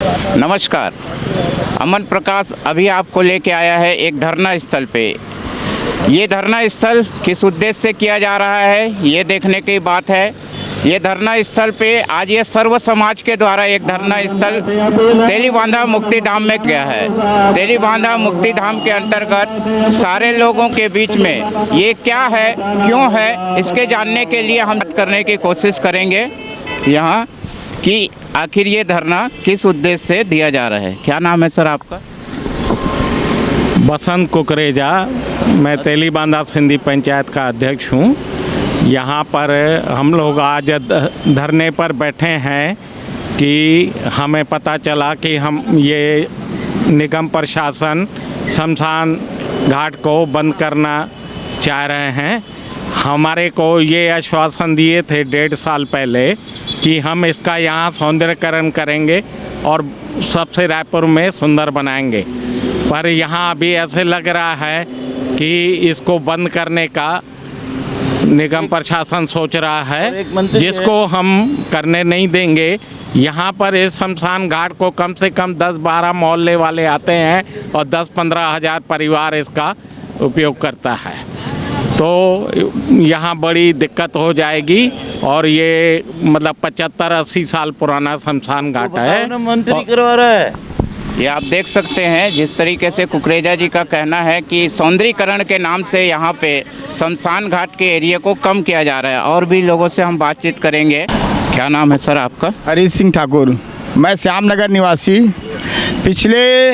नमस्कार। अमन प्रकाश अभी आपको लेके आया है एक धरना स्थल पे। ये धरना स्थल किस उद्देश्य से किया जा रहा है ये देखने की बात है। ये धरना स्थल पे आज ये सर्व समाज के द्वारा एक धरना स्थल तेलीबांधा मुक्तिधाम में किया है। तेलीबांधा मुक्तिधाम के अंतर्गत सारे लोगों के बीच में ये क्या है, क्यों है, इसके जानने के लिए हम बात करने की कोशिश करेंगे यहाँ कि आखिर ये धरना किस उद्देश्य से दिया जा रहा है। क्या नाम है सर आपका? बसंत कुकरेजा। मैं तेलीबांधा सिंधी पंचायत का अध्यक्ष हूँ। यहाँ पर हम लोग आज धरने पर बैठे हैं कि हमें पता चला कि हम ये निगम प्रशासन शमशान घाट को बंद करना चाह रहे हैं। हमारे को ये आश्वासन दिए थे 1.5 साल पहले कि हम इसका यहाँ सौंदर्यकरण करेंगे और सबसे रायपुर में सुंदर बनाएंगे, पर यहाँ अभी ऐसे लग रहा है कि इसको बंद करने का निगम प्रशासन सोच रहा है, जिसको हम करने नहीं देंगे। यहाँ पर इस शमशान घाट को कम से कम 10-12 मोहल्ले वाले आते हैं और 10-15 हज़ार परिवार इसका उपयोग करता है, तो यहाँ बड़ी दिक्कत हो जाएगी। और ये मतलब 75-80 साल पुराना शमशान घाट है। मंत्री करवा रहा है। ये आप देख सकते हैं जिस तरीके से कुकरेजा जी का कहना है कि सौंदर्यीकरण के नाम से यहाँ पे शमशान घाट के एरिया को कम किया जा रहा है। और भी लोगों से हम बातचीत करेंगे। क्या नाम है सर आपका? हरीश सिंह ठाकुर। मैं श्यामनगर निवासी। पिछले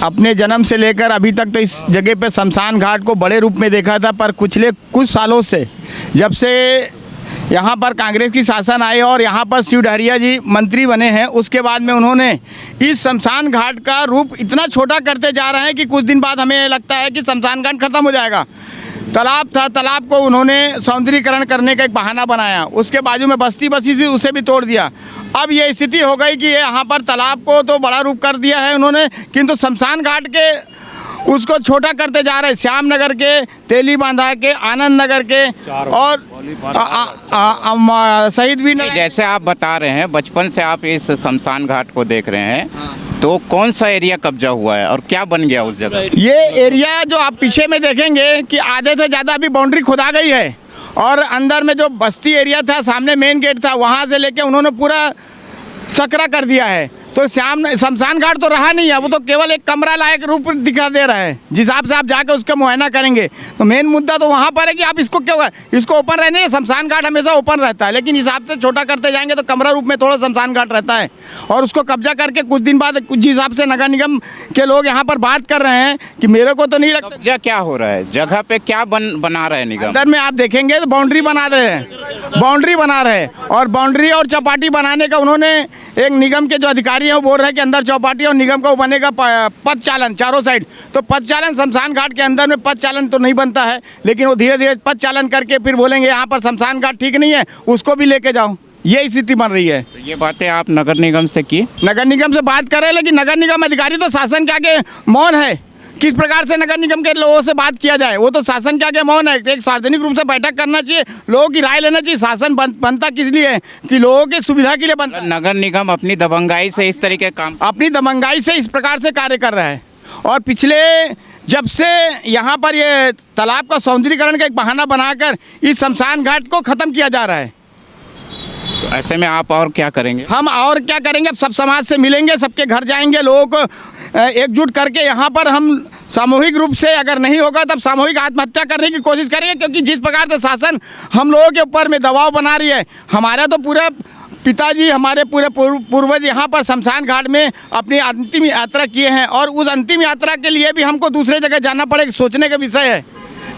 अपने जन्म से लेकर अभी तक तो इस जगह पे शमशान घाट को बड़े रूप में देखा था, पर कुछ सालों से जब से यहाँ पर कांग्रेस की शासन आई और यहाँ पर शिव डहरिया जी मंत्री बने हैं, उसके बाद में उन्होंने इस शमशान घाट का रूप इतना छोटा करते जा रहे हैं कि कुछ दिन बाद हमें लगता है कि शमशान घाट खत्म हो जाएगा। तालाब था, तालाब को उन्होंने सौंदर्यीकरण करने का एक बहाना बनाया, उसके बाजू में बस्ती बसी थी, उसे भी तोड़ दिया। अब ये स्थिति हो गई कि यहाँ पर तालाब को तो बड़ा रूप कर दिया है उन्होंने, किंतु शमशान घाट के उसको छोटा करते जा रहे हैं। श्यामनगर के, तेलीबांधा के, आनंद नगर के और शहीद भी नहीं। जैसे आप बता रहे हैं बचपन से आप इस शमशान घाट को देख रहे हैं, तो कौन सा एरिया कब्जा हुआ है और क्या बन गया उस जगह? ये एरिया जो आप पीछे में देखेंगे कि आधे से ज़्यादा अभी बाउंड्री खुदा गई है और अंदर में जो बस्ती एरिया था, सामने मेन गेट था, वहाँ से लेके उन्होंने पूरा सकरा कर दिया है। तो शमशान घाट तो रहा नहीं है, वो तो केवल एक कमरा लायक रूप दिखा दे रहा है। जिस हिसाब से आप जाकर उसका मुआयना करेंगे तो मेन मुद्दा तो वहाँ पर है कि आप इसको क्यों, इसको ओपन रहने दें। शमशान घाट हमेशा ओपन रहता है, लेकिन हिसाब से छोटा करते जाएंगे तो कमरा रूप में थोड़ा शमशान घाट रहता है। और उसको कब्जा करके कुछ दिन बाद जिस हिसाब से नगर निगम के लोग यहाँ पर बात कर रहे हैं कि मेरे को तो नहीं लगता। कब्जा क्या हो रहा है जगह पे, क्या बना रहे हैं निगम? अंदर में आप देखेंगे तो बाउंड्री बना रहे हैं, बाउंड्री बना रहे हैं और बाउंड्री और चौपाटी बनाने का उन्होंने एक निगम के जो अधिकारी हैं वो बोल रहे हैं कि अंदर चौपाटी और निगम का वो बनेगा पथ चालन चारों साइड। तो पथ चालन शमशान घाट के अंदर में पथ चालन तो नहीं बनता है, लेकिन वो धीरे धीरे पथ चालन करके फिर बोलेंगे यहाँ पर शमशान घाट ठीक नहीं है, उसको भी लेके जाओ। ये स्थिति बन रही है। तो ये बातें आप नगर निगम से की? नगर निगम से बात करें, लेकिन नगर निगम अधिकारी तो शासन के आगे मौन है। किस प्रकार से नगर निगम के लोगों से बात किया जाए, वो तो शासन के आगे मौन है। एक सार्वजनिक रूप से बैठक करना चाहिए, लोगों की राय लेना चाहिए। शासन बनता किस लिए है? कि लोगों की सुविधा के लिए बनता है। नगर निगम अपनी दबंगाई से इस तरीके काम, अपनी दबंगाई से इस प्रकार से कार्य कर रहा है। और पिछले जब से यहाँ पर ये तालाब का सौंदर्यीकरण का एक बहाना बनाकर इस शमशान घाट को ख़त्म किया जा रहा है। तो ऐसे में आप और क्या करेंगे? हम और क्या करेंगे? अब सब समाज से मिलेंगे, सबके घर जाएंगे, लोगों को एकजुट करके यहाँ पर हम सामूहिक रूप से, अगर नहीं होगा तब सामूहिक आत्महत्या करने की कोशिश करेंगे। क्योंकि जिस प्रकार से शासन हम लोगों के ऊपर में दबाव बना रही है, हमारा तो पूरा पिताजी, हमारे पूरे पूर्वज यहाँ पर शमशान घाट में अपनी अंतिम यात्रा किए हैं और उस अंतिम यात्रा के लिए भी हमको दूसरे जगह जाना पड़ेगा। सोचने का विषय है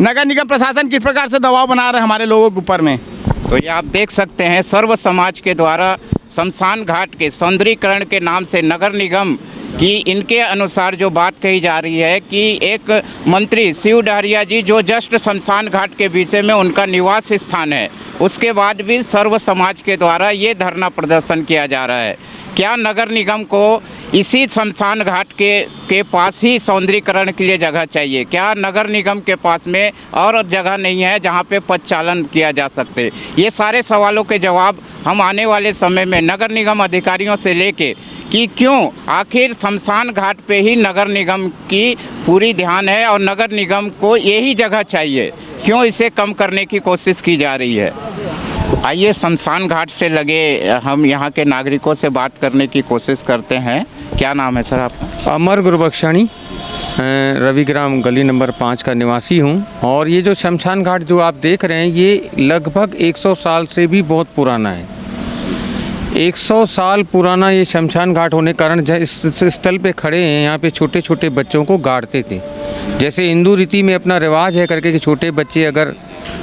नगर निगम प्रशासन किस प्रकार से दबाव बना रहे हैं हमारे लोगों के ऊपर में। तो ये आप देख सकते हैं सर्व समाज के द्वारा शमशान घाट के सौंदर्यीकरण के नाम से नगर निगम की इनके अनुसार जो बात कही जा रही है कि एक मंत्री शिव डहरिया जी जो जस्ट शमशान घाट के विषय में उनका निवास स्थान है, उसके बाद भी सर्व समाज के द्वारा ये धरना प्रदर्शन किया जा रहा है। क्या नगर निगम को इसी शमशान घाट के पास ही सौंदर्यीकरण के लिए जगह चाहिए? क्या नगर निगम के पास में और जगह नहीं है जहाँ पे पदचालन किया जा सकते? ये सारे सवालों के जवाब हम आने वाले समय में नगर निगम अधिकारियों से लेके कि क्यों आखिर शमशान घाट पे ही नगर निगम की पूरी ध्यान है और नगर निगम को यही जगह चाहिए, क्यों इसे कम करने की कोशिश की जा रही है? आइए शमशान घाट से लगे हम यहाँ के नागरिकों से बात करने की कोशिश करते हैं। क्या नाम है सर आपका? अमर गुरबख्शानी, रविग्राम गली नंबर 5 का निवासी हूँ। और ये जो शमशान घाट जो आप देख रहे हैं ये लगभग 100 साल से भी बहुत पुराना है। 100 साल पुराना ये शमशान घाट होने के कारण इस स्थल पे खड़े हैं, यहाँ पे छोटे छोटे बच्चों को गाड़ते थे। जैसे हिंदू रीति में अपना रिवाज है करके कि छोटे बच्चे अगर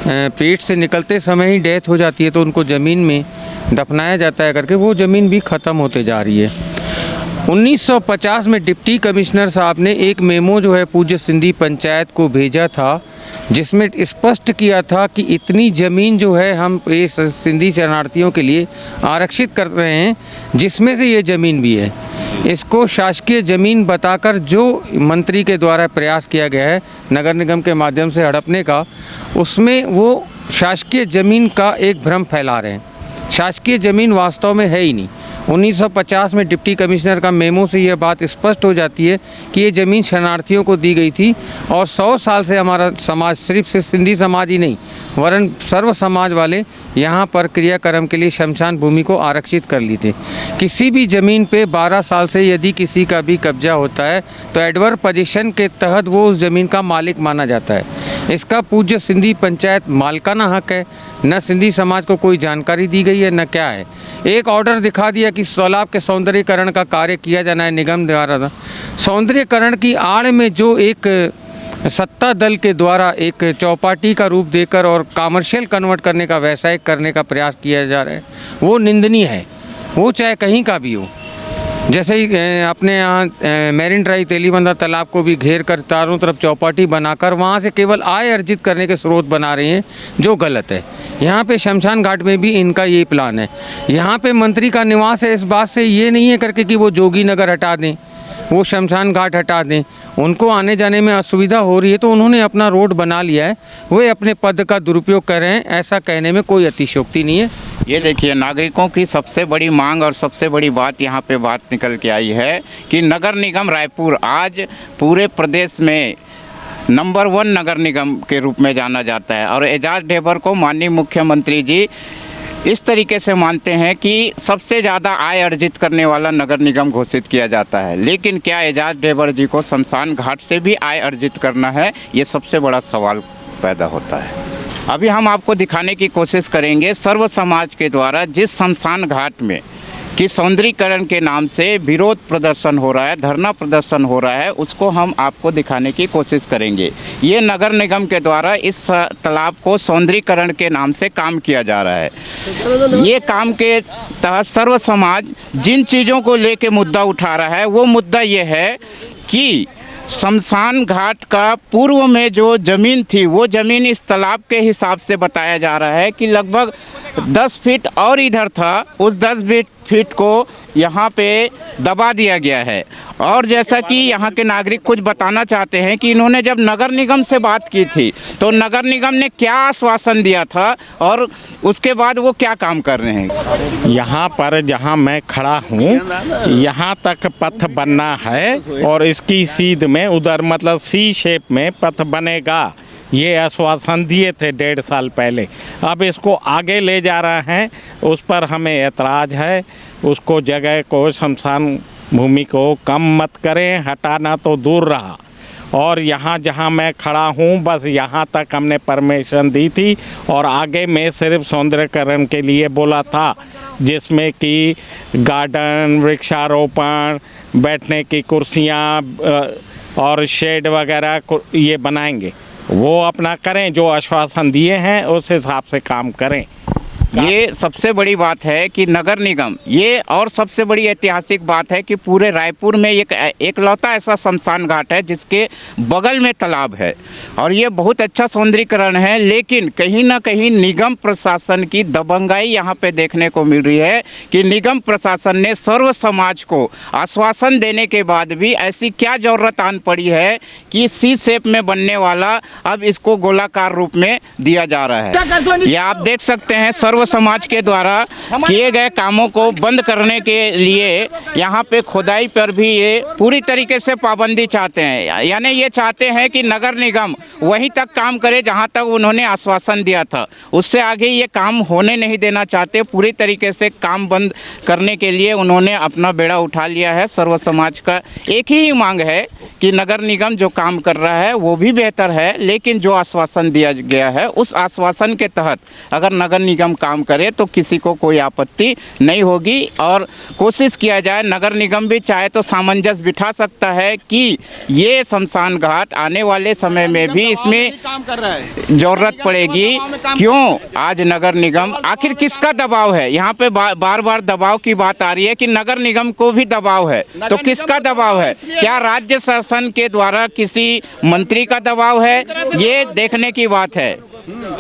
पेट से निकलते समय ही डेथ हो जाती है तो उनको ज़मीन में दफनाया जाता है करके, वो ज़मीन भी ख़त्म होते जा रही है। 1950 में डिप्टी कमिश्नर साहब ने एक मेमो जो है पूज्य सिंधी पंचायत को भेजा था, जिसमें स्पष्ट किया था कि इतनी ज़मीन जो है हम ये सिंधी शरणार्थियों के लिए आरक्षित कर रहे हैं, जिसमें से ये ज़मीन भी है। इसको शासकीय ज़मीन बताकर जो मंत्री के द्वारा प्रयास किया गया है नगर निगम के माध्यम से हड़पने का, उसमें वो शासकीय ज़मीन का एक भ्रम फैला रहे हैं। शासकीय ज़मीन वास्तव में है ही नहीं। 1950 में डिप्टी कमिश्नर का मेमो से यह बात स्पष्ट हो जाती है कि ये ज़मीन शरणार्थियों को दी गई थी और 100 साल से हमारा समाज, सिर्फ सिंधी समाज ही नहीं वरन सर्व समाज वाले यहाँ पर क्रियाक्रम के लिए शमशान भूमि को आरक्षित कर ली थी। किसी भी ज़मीन पे 12 साल से यदि किसी का भी कब्जा होता है तो एडवर्स पोजीशन के तहत वो उस ज़मीन का मालिक माना जाता है। इसका पूज्य सिंधी पंचायत मालिकाना हक है, न सिंधी समाज को कोई जानकारी दी गई है न क्या है। एक ऑर्डर दिखा दिया कि तालाब के सौंदर्यीकरण का कार्य किया जाना है निगम द्वारा। सौंदर्यीकरण की आड़ में जो एक सत्ता दल के द्वारा एक चौपाटी का रूप देकर और कमर्शियल कन्वर्ट करने का, व्यावसायिक करने का प्रयास किया जा रहा है, वो निंदनीय है, वो चाहे कहीं का भी हो। जैसे ही अपने यहाँ मैरिन ड्राइव तेलीबंदा तालाब को भी घेर कर चारों तरफ चौपाटी बनाकर वहाँ से केवल आय अर्जित करने के स्रोत बना रहे हैं, जो गलत है। यहाँ पे शमशान घाट में भी इनका यही प्लान है। यहाँ पे मंत्री का निवास है, इस बात से ये नहीं है करके कि वो जोगी नगर हटा दें, वो शमशान घाट हटा दें। उनको आने जाने में असुविधा हो रही है तो उन्होंने अपना रोड बना लिया है, वे अपने पद का दुरुपयोग कर रहे हैं, ऐसा कहने में कोई अतिशयोक्ति नहीं है। ये देखिए नागरिकों की सबसे बड़ी मांग और सबसे बड़ी बात यहाँ पे बात निकल के आई है कि नगर निगम रायपुर आज पूरे प्रदेश में नंबर 1 नगर निगम के रूप में जाना जाता है और एजाज ढेबर को माननीय मुख्यमंत्री जी इस तरीके से मानते हैं कि सबसे ज़्यादा आय अर्जित करने वाला नगर निगम घोषित किया जाता है। लेकिन क्या एजाज ढेबर जी को शमशान घाट से भी आय अर्जित करना है, ये सबसे बड़ा सवाल पैदा होता है। अभी हम आपको दिखाने की कोशिश करेंगे सर्व समाज के द्वारा जिस शमशान घाट में कि सौंदर्यीकरण के नाम से विरोध प्रदर्शन हो रहा है, धरना प्रदर्शन हो रहा है, उसको हम आपको दिखाने की कोशिश करेंगे। ये नगर निगम के द्वारा इस तालाब को सौंदर्यीकरण के नाम से काम किया जा रहा है। ये काम के तहत सर्व समाज जिन चीज़ों को लेके मुद्दा उठा रहा है, वो मुद्दा ये है कि शमशान घाट का पूर्व में जो ज़मीन थी वो ज़मीन इस तालाब के हिसाब से बताया जा रहा है कि लगभग 10 फीट और इधर था, उस 10 फीट को यहाँ पे दबा दिया गया है। और जैसा कि यहाँ के नागरिक कुछ बताना चाहते हैं कि इन्होंने जब नगर निगम से बात की थी तो नगर निगम ने क्या आश्वासन दिया था और उसके बाद वो क्या काम कर रहे हैं। यहाँ पर जहाँ मैं खड़ा हूँ यहाँ तक पथ बनना है और इसकी सीध में उधर मतलब सी शेप में पथ बनेगा, ये आश्वासन दिए थे 1.5 साल पहले। अब इसको आगे ले जा रहे हैं, उस पर हमें ऐतराज़ है। उसको जगह को, शमशान भूमि को कम मत करें, हटाना तो दूर रहा। और यहाँ जहाँ मैं खड़ा हूँ बस यहाँ तक हमने परमिशन दी थी और आगे में सिर्फ सौंदर्यकरण के लिए बोला था, जिसमें कि गार्डन, वृक्षारोपण, बैठने की कुर्सियाँ और शेड वगैरह ये बनाएंगे। वो अपना करें, जो आश्वासन दिए हैं उस हिसाब से काम करें। ये सबसे बड़ी बात है कि नगर निगम, ये और सबसे बड़ी ऐतिहासिक बात है कि पूरे रायपुर में एकलौता ऐसा शमशान घाट है जिसके बगल में तालाब है और ये बहुत अच्छा सौंदर्यीकरण है। लेकिन कहीं ना कहीं निगम प्रशासन की दबंगाई यहाँ पे देखने को मिल रही है कि निगम प्रशासन ने सर्व समाज को आश्वासन देने के बाद भी ऐसी क्या जरूरत आन पड़ी है कि सी शेप में बनने वाला अब इसको गोलाकार रूप में दिया जा रहा है। ये आप देख सकते हैं सर्व समाज के द्वारा किए गए कामों को बंद करने के लिए यहाँ पे खुदाई पर भी ये पूरी तरीके से पाबंदी चाहते हैं। यानी ये चाहते हैं कि नगर निगम वहीं तक काम करे जहाँ तक उन्होंने आश्वासन दिया था, उससे आगे ये काम होने नहीं देना चाहते। पूरी तरीके से काम बंद करने के लिए उन्होंने अपना बेड़ा उठा लिया है। सर्व समाज का एक ही मांग है कि नगर निगम जो काम कर रहा है वो भी बेहतर है, लेकिन जो आश्वासन दिया गया है उस आश्वासन के तहत अगर नगर निगम काम करे तो किसी को कोई आपत्ति नहीं होगी। और कोशिश किया जाए, नगर निगम भी चाहे तो सामंजस्य बिठा सकता है कि ये शमशान घाट आने वाले समय में भी इसमें जरूरत पड़ेगी। क्यों आज नगर निगम, आखिर किसका दबाव है यहाँ पे? बार बार दबाव की बात आ रही है कि नगर निगम को भी दबाव है, तो किसका दबाव है? क्या राज्य शासन के द्वारा किसी मंत्री का दबाव है? ये देखने की बात है।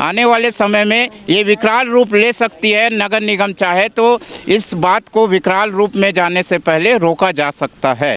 आने वाले समय में ये विकराल रूप ले सकती है। नगर निगम चाहे तो इस बात को विकराल रूप में जाने से पहले रोका जा सकता है।